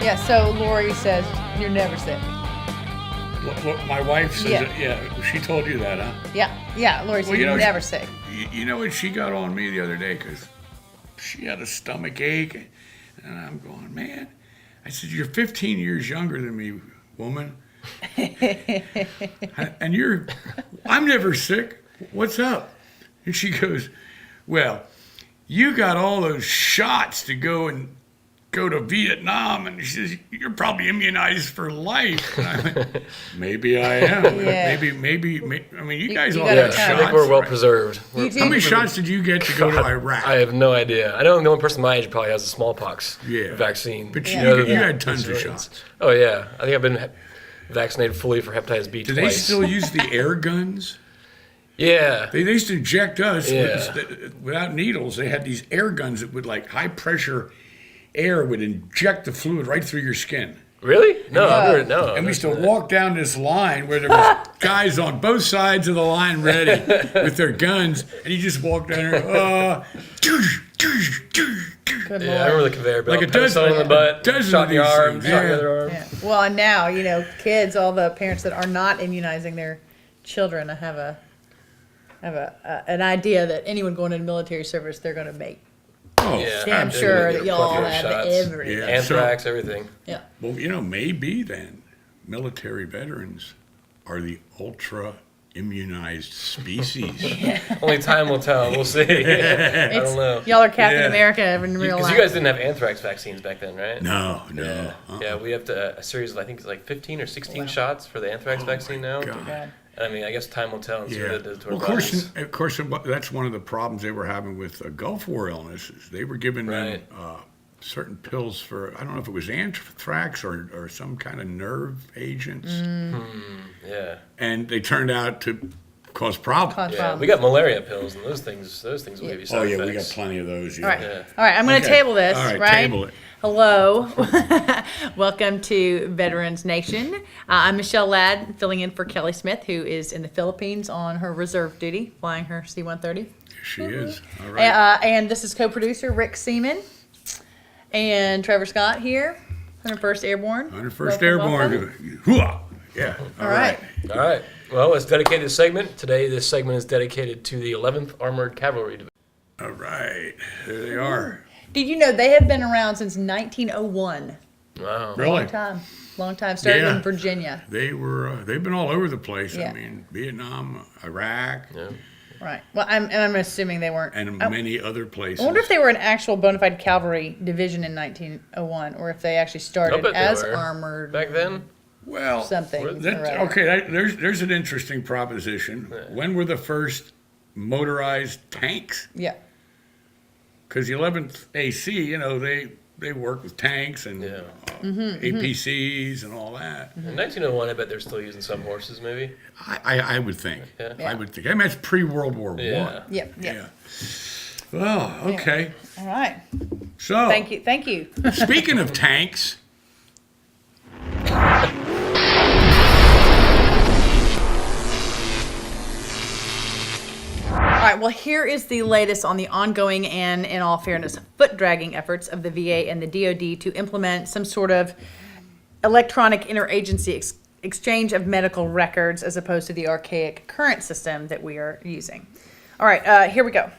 Yeah, so Lori says you're never sick. My wife says, she told you that, huh? Yeah, Lori said you're never sick. You know what? She got on me the other day because she had a stomach ache. And I'm going, man. I said, you're 15 years younger than me, woman. And I'm never sick. What's up? And she goes, well, you got all those shots to go to Vietnam, and she says, you're probably immunized for life. And I went, maybe I am. Yeah. Maybe. I mean, you guys all got have shots. shots. I think we're well preserved. How many shots did you get to go to Iraq? I have no idea. I know the only person my age probably has a smallpox vaccine. But you had tons of shots. Oh, yeah. I think I've been vaccinated fully for hepatitis B Do twice. they still use the air guns? Yeah. They used to inject us without needles. They had these air guns that would, like, high pressure air would inject the fluid right through your skin. Really? No, no. And we used to walk down this line where there was guys on both sides of the line ready with their guns, and you just walk down there. Good Lord. I remember the conveyor belt. Like a dozen in the butt, shot in the arm, things, shot in the other arm. Yeah. Well, and now, kids, all the parents that are not immunizing their children have an idea that anyone going into military service, they're going to make. Oh, Yeah. Damn sure that y'all have shots. everything. Yeah. Anthrax, everything. Yeah. Well, maybe then military veterans are the ultra immunized species. Only time will tell. We'll see. I don't know. Y'all are Captain America in real Because life. you guys didn't have anthrax vaccines back then, right? No. Yeah, we have a series of, I think it's like 15 or 16 shots for the anthrax vaccine now. God. I mean, I guess time will tell and see what it does to our Well, bodies. of course, that's one of the problems they were having with Gulf War illnesses. They were giving them certain pills for, I don't know if it was anthrax or some kind of nerve agents. Yeah. And they turned out to cause problems. Yeah, we got malaria pills, and those things will give you side effects. We got plenty of those. Yeah. All right. Yeah. All right, I'm going to table this, All right, right? table it. Hello. Welcome to Veterans Nation. I'm Michelle Ladd, filling in for Kelly Smith, who is in the Philippines on her reserve duty, flying her C-130. She is. All right. And this is co-producer Rick Seaman and Trevor Scott here, 101st Airborne. 101st Airborne. Hooah! Yeah. All right. All right. Well, let's dedicate this segment. Today, this segment is dedicated to the 11th Armored Cavalry Division. All right. There they are. Did you know they have been around since 1901? Wow. Really? Long time. Started Yeah. in Virginia. They've been all over the place. Yeah. I mean, Vietnam, Iraq, Yeah. Right. Well, I'm assuming they weren't. and many other places. I wonder if they were an actual bona fide cavalry division in 1901, or if they actually started bet they as were. armored Back then? Well, something. there's an interesting proposition. When were the first motorized tanks? Yeah. Because the 11th AC, they work with tanks and APCs and all that. In 1901, I bet they're still using some horses, maybe. I would think. Yeah. I would think. I mean, that's pre-World War Yeah. I. Yep. Yeah. Oh, okay. All right. So, Thank you. speaking of tanks, All right, well, here is the latest on the ongoing and, in all fairness, foot-dragging efforts of the VA and the DOD to implement some sort of electronic interagency exchange of medical records as opposed to the archaic current system that we are using. All right, here we go.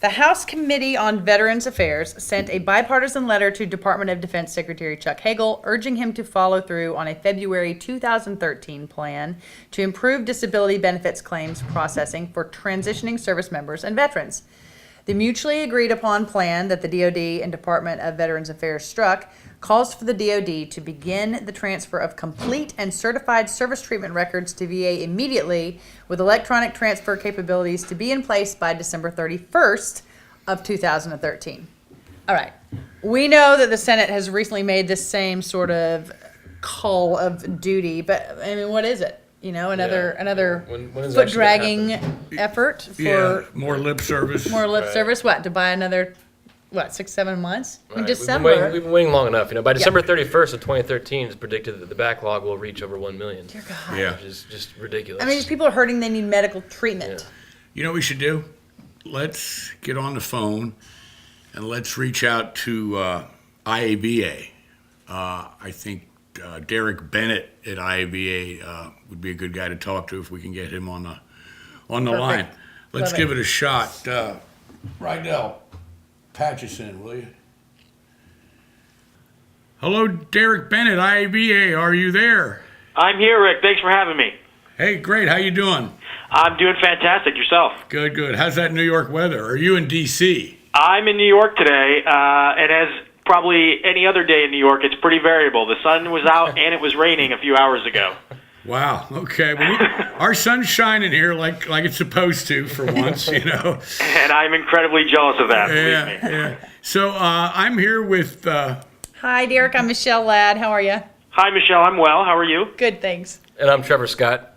The House Committee on Veterans Affairs sent a bipartisan letter to Department of Defense Secretary Chuck Hagel, urging him to follow through on a February 2013 plan to improve disability benefits claims processing for transitioning service members and veterans. The mutually agreed upon plan that the DoD and Department of Veterans Affairs struck calls for the DoD to begin the transfer of complete and certified service treatment records to VA immediately, with electronic transfer capabilities to be in place by December 31st of 2013. All right. We know that the Senate has recently made this same sort of call of duty, but I mean, what is it? Another When is it foot actually dragging gonna happen? effort for more lip service. more lip Right. service. What, to buy another 6-7 months in Right. December? We've been waiting long enough. By December 31st of 2013, it's predicted that the backlog will reach over 1 million. Dear God. Yeah. Which is just ridiculous. I mean, these people are hurting. They need medical treatment. You know what we should do? let's get on the phone and let's reach out to IAVA. I think Derek Bennett at IAVA would be a good guy to talk to if we can get him on the line. Let's Love give it a shot. Rydell, patch us in, will you? Hello, Derek Bennett, IAVA. Are you there? I'm here, Rick. Thanks for having me. Hey, great. How you doing? I'm doing fantastic. Yourself? Good, good. How's that New York weather? Are you in D.C.? I'm in New York today, and as probably any other day in New York, it's pretty variable. The sun was out, and it was raining a few hours ago. Wow. Okay. Well, our sun's shining here like it's supposed to for once, you know. And I'm incredibly jealous of that, believe me. Yeah. So I'm here with. Hi, Derek. I'm Michelle Ladd. How are you? Hi, Michelle. I'm well. How are you? Good, thanks. And I'm Trevor Scott.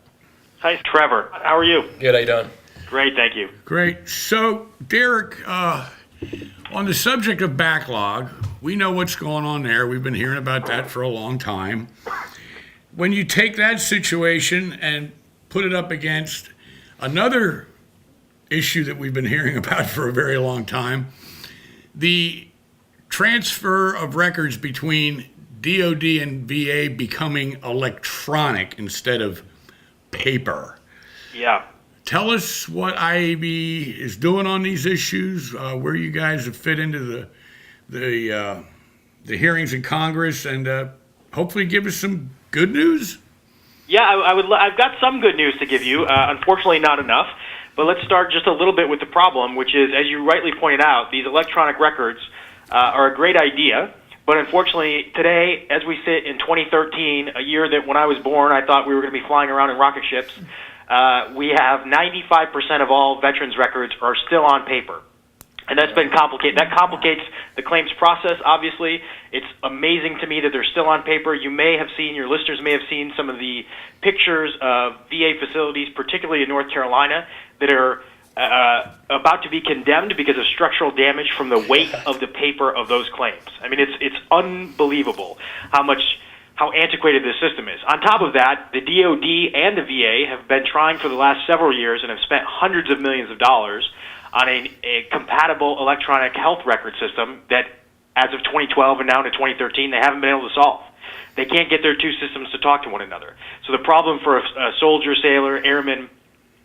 Hi, Trevor. How are you? Good, how you doing? Great, thank you. Great. So, Derek, on the subject of backlog, we know what's going on there. We've been hearing about that for a long time. When you take that situation and put it up against another issue that we've been hearing about for a very long time, the transfer of records between DOD and VA becoming electronic instead of paper. Yeah. Tell us what IAB is doing on these issues, where you guys have fit into the hearings in Congress, and hopefully give us some good news. Yeah, I've got some good news to give you. Unfortunately, not enough. But let's start just a little bit with the problem, which is, as you rightly pointed out, these electronic records are a great idea. But unfortunately, today, as we sit in 2013, a year that when I was born, I thought we were going to be flying around in rocket ships, we have 95% of all veterans' records are still on paper. And that's been complicated. That complicates the claims process, obviously. It's amazing to me that they're still on paper. You may have seen, your listeners may have seen some of the pictures of VA facilities, particularly in North Carolina, that are about to be condemned because of structural damage from the weight of the paper of those claims. I mean, it's unbelievable how antiquated this system is. On top of that, the DOD and the VA have been trying for the last several years and have spent hundreds of millions of dollars on a compatible electronic health record system that, as of 2012 and now to 2013, they haven't been able to solve. They can't get their two systems to talk to one another. So the problem for a soldier, sailor, airman,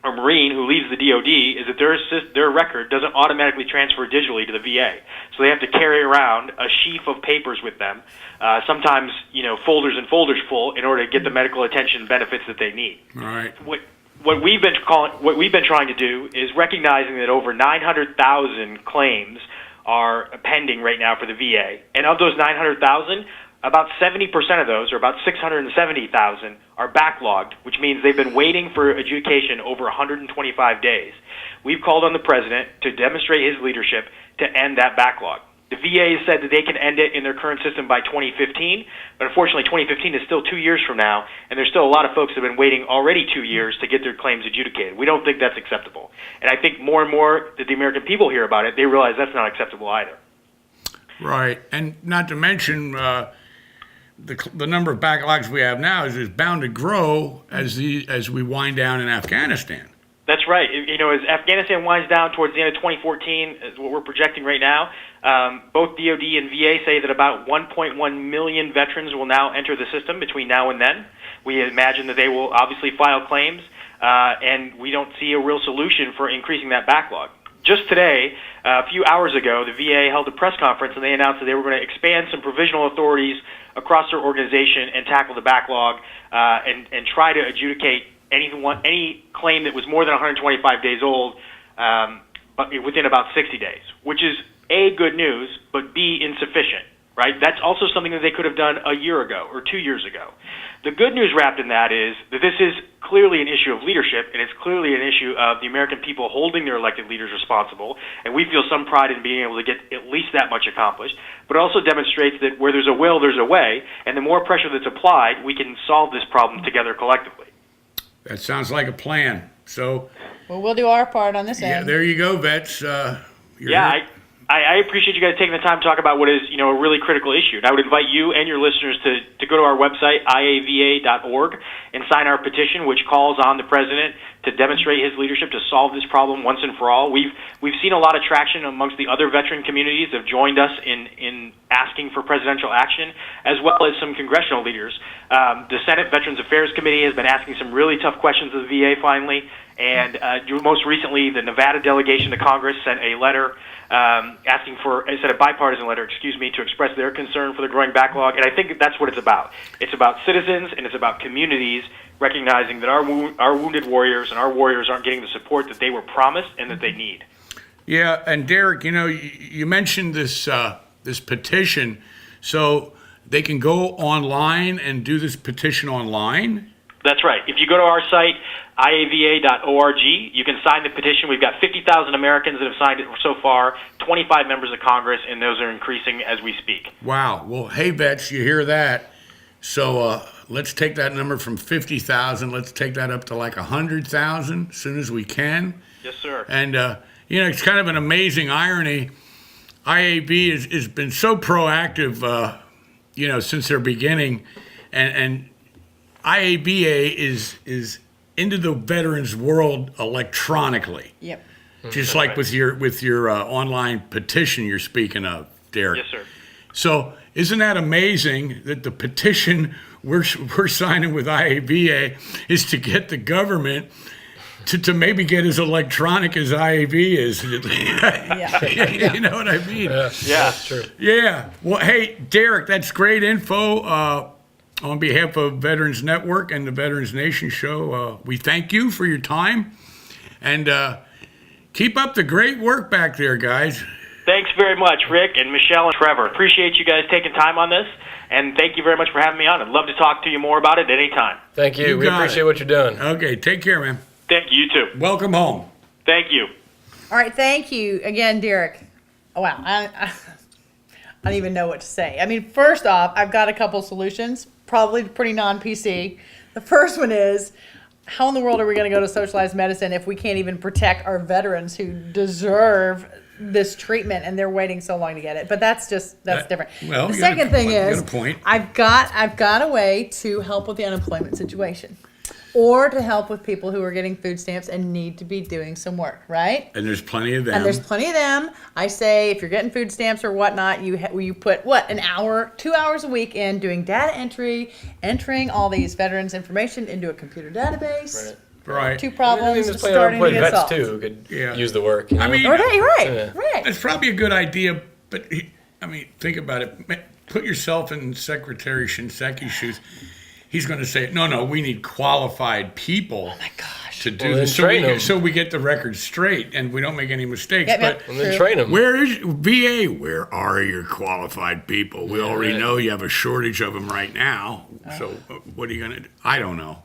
or Marine who leaves the DOD is that their record doesn't automatically transfer digitally to the VA. So they have to carry around a sheaf of papers with them, sometimes folders and folders full, in order to get the medical attention benefits that they need. All right. What we've been trying to do is recognizing that over 900,000 claims are pending right now for the VA, and of those 900,000, about 70% of those, or about 670,000, are backlogged, which means they've been waiting for adjudication over 125 days. We've called on the president to demonstrate his leadership to end that backlog. The VA has said that they can end it in their current system by 2015, but unfortunately 2015 is still 2 years from now, and there's still a lot of folks that have been waiting already 2 years to get their claims adjudicated. We don't think that's acceptable. And I think more and more that the American people hear about it, they realize that's not acceptable either. Right. And not to mention the number of backlogs we have now is bound to grow as we wind down in Afghanistan. That's right. As Afghanistan winds down towards the end of 2014, is what we're projecting right now, both DOD and VA say that about 1.1 million veterans will now enter the system between now and then. We imagine that they will obviously file claims, and we don't see a real solution for increasing that backlog. Just today, a few hours ago, the VA held a press conference, and they announced that they were going to expand some provisional authorities across their organization and tackle the backlog and try to adjudicate any claim that was more than 125 days old but within about 60 days, which is A, good news, but B, insufficient, right? That's also something that they could have done a year ago or 2 years ago. The good news wrapped in that is that this is clearly an issue of leadership, and it's clearly an issue of the American people holding their elected leaders responsible, and we feel some pride in being able to get at least that much accomplished, but it also demonstrates that where there's a will, there's a way, and the more pressure that's applied, we can solve this problem together collectively. That sounds like a plan. So, Well, we'll do our part on this yeah, end. there you go, vets. I I appreciate you guys taking the time to talk about what is, a really critical issue. And I would invite you and your listeners to go to our website, iava.org, and sign our petition, which calls on the president to demonstrate his leadership to solve this problem once and for all. We've seen a lot of traction amongst the other veteran communities that have joined us in asking for presidential action, as well as some congressional leaders. The Senate Veterans Affairs Committee has been asking some really tough questions of the VA finally, and most recently the Nevada delegation to Congress sent a letter asking for, instead of bipartisan letter, to express their concern for the growing backlog. And I think that's what it's about. It's about citizens and it's about communities recognizing that our wounded warriors and our warriors aren't getting the support that they were promised and that they need. Yeah, and Derek, you mentioned this this petition, so they can go online and do this petition online? That's right. If you go to our site, iava.org, you can sign the petition. We've got 50,000 Americans that have signed it so far, 25 members of Congress, and those are increasing as we speak. Wow. Well, hey, vets, you hear that? So let's take that number from 50,000. Let's take that up to like 100,000 as soon as we can. Yes, sir. And, it's kind of an amazing irony. IAB has been so proactive, since their beginning. And IABA is into the veterans world electronically. Yep. Just like with your online petition you're speaking of, Derek. Yes, sir. So isn't that amazing that the petition we're signing with IABA is to get the government to maybe get as electronic as IAB is? Yeah. You know what I mean? Yeah, That's true. Yeah. Well, hey, Derek, that's great info. On behalf of Veterans Network and the Veterans Nation show, we thank you for your time. And keep up the great work back there, guys. Thanks very much, Rick and Michelle and Trevor. Appreciate you guys taking time on this, and thank you very much for having me on. I'd love to talk to you more about it at any time. Thank you. You We got appreciate it. what you're doing. Okay, take care, man. Thank you, you too. Welcome home. Thank you. All right, thank you again, Derek. Oh, wow, I don't even know what to say. I mean, first off, I've got a couple solutions, probably pretty non-PC. The first one is, how in the world are we going to go to socialized medicine if we can't even protect our veterans who deserve this treatment and they're waiting so long to get it? But that's different. Well, the you got second a- thing you got is, a point. I've got a way to help with the unemployment situation, or to help with people who are getting food stamps and need to be doing some work, right? And there's plenty of them. And there's plenty of them. I say if you're getting food stamps or whatnot, you put an hour, 2 hours a week in doing data entry, entering all these veterans' information into a computer database. Right. Two problems There's plenty of starting to unemployed get vets solved. too who could Yeah. use the work. You know? I mean, Right. it's probably a good idea, but think about it. Put yourself in Secretary Shinseki's shoes. He's going to say, no, we need qualified people. Oh my gosh. To do Well, then this, train 'em. so we get the record straight and we don't make any mistakes. Yep, but yep. and then True. train them. where is VA? Where are your qualified people? We already right. know you have a shortage of them right now. So what are you going to do? I don't know.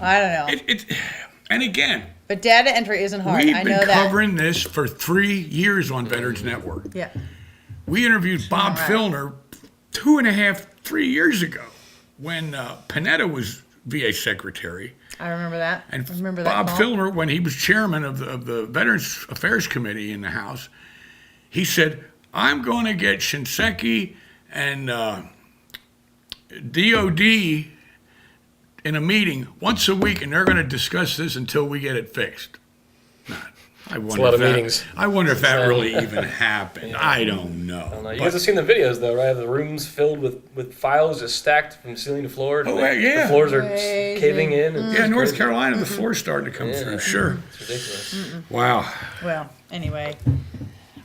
I don't know. And again, But data entry isn't hard. we've I been know that. covering this for 3 years on Veterans Network. Yeah. We interviewed Bob right. Filner 2.5, 3 years ago when Panetta was VA secretary. I remember that. And I remember Bob that call. Filner, when he was chairman of the Veterans Affairs Committee in the House, he said, I'm going to get Shinseki and DOD in a meeting once a week, and they're going to discuss this until we get it fixed. I wonder a lot if of that- meetings. I wonder if that really even happened. I don't know. You guys have seen the videos though, right? The rooms filled with files just stacked from ceiling to floor. And Oh, yeah. The floors are Crazy. caving in. And Yeah, it's North crazy. Carolina, the floor's starting to come Yeah. through. Sure. It's ridiculous. Wow. Well, anyway.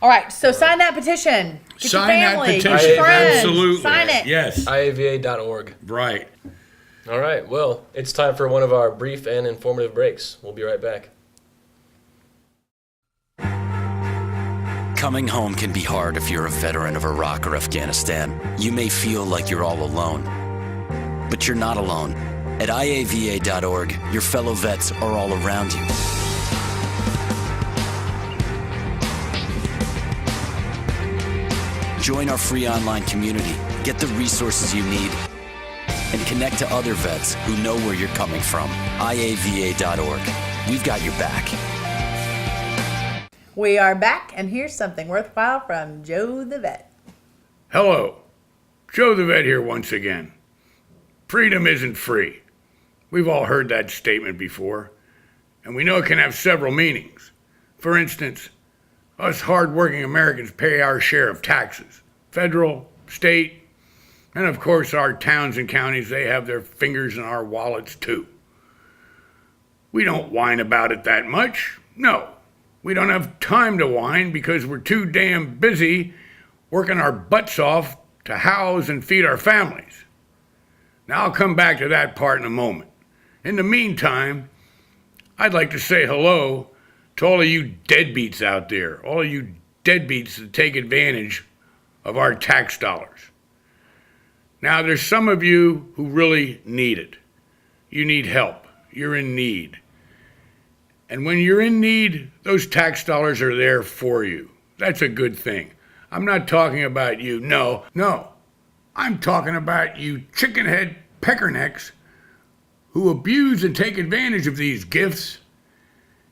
All right, so sign that petition. Get Sign your that family, petition. Get your friends. Absolutely. Sign it. Yes. IAVA.org. Right. All right. Well, it's time for one of our brief and informative breaks. We'll be right back. Coming home can be hard if you're a veteran of Iraq or Afghanistan. You may feel like you're all alone, but you're not alone. At IAVA.org, your fellow vets are all around you. Join our free online community, get the resources you need, and connect to other vets who know where you're coming from. IAVA.org. We've got your back. We are back, and here's something worthwhile from Joe the Vet. Hello, Joe the Vet here once again. Freedom isn't free. We've all heard that statement before, and we know it can have several meanings. For instance, us hard-working Americans pay our share of taxes, federal, state, and of course our towns and counties, they have their fingers in our wallets too. We don't whine about it that much. No, we don't have time to whine because we're too damn busy working our butts off to house and feed our families. Now I'll come back to that part in a moment. In the meantime, I'd like to say hello to all of you deadbeats out there, all of you deadbeats that take advantage of our tax dollars. Now, there's some of you who really need it. You need help. You're in need. And when you're in need, those tax dollars are there for you. That's a good thing. I'm not talking about you. No. I'm talking about you chickenhead peckernecks who abuse and take advantage of these gifts.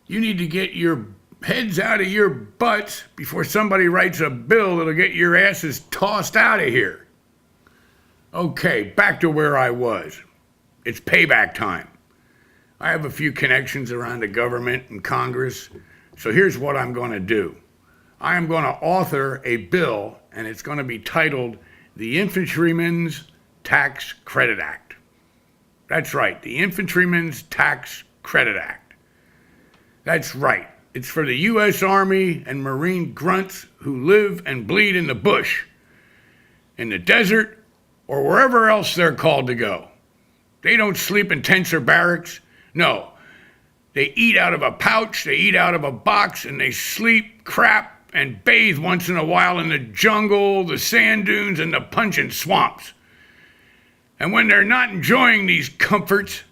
You need to get your heads out of your butts before somebody writes a bill that'll get your asses tossed out of here. Okay, back to where I was. It's payback time. I have a few connections around the government and Congress, so here's what I'm going to do. I am going to author a bill, and it's going to be titled the Infantryman's Tax Credit Act. That's right, the Infantryman's Tax Credit Act. That's right. It's for the U.S. Army and Marine grunts who live and bleed in the bush, in the desert, or wherever else they're called to go. They don't sleep in tents or barracks. No. They eat out of a pouch, they eat out of a box, and they sleep, crap, and bathe once in a while in the jungle, the sand dunes, and the pungent swamps. And when they're not enjoying these comforts,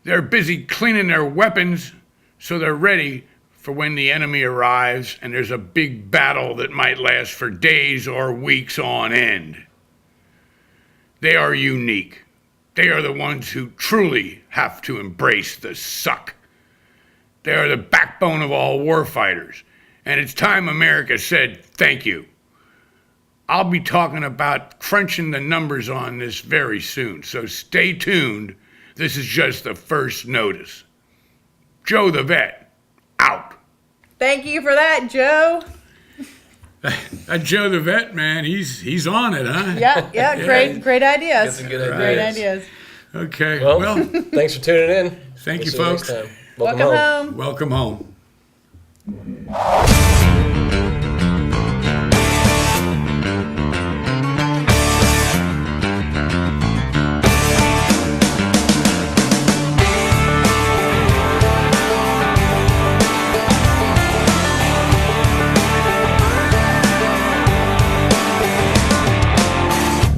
they're busy cleaning their weapons so they're ready for when the enemy arrives and there's a big battle that might last for days or weeks on end. They are unique. They are the ones who truly have to embrace the suck. They are the backbone of all warfighters, and it's time America said thank you. I'll be talking about crunching the numbers on this very soon, so stay tuned. This is just the first notice. Joe the Vet, out. Thank you for that, Joe. That Joe the Vet, man, he's on it, huh? Yeah, great ideas. Got some good ideas. Great ideas. Okay, Well, thanks for tuning in. Thank you, See next folks. time. Welcome home. Welcome home.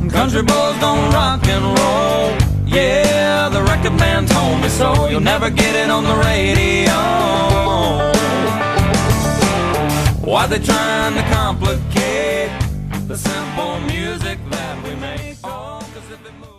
Country boys don't rock and roll. Yeah, the record man told me so. You'll never get it on the radio. Why they trying to complicate the simple music that we make? Oh, 'cause if it moves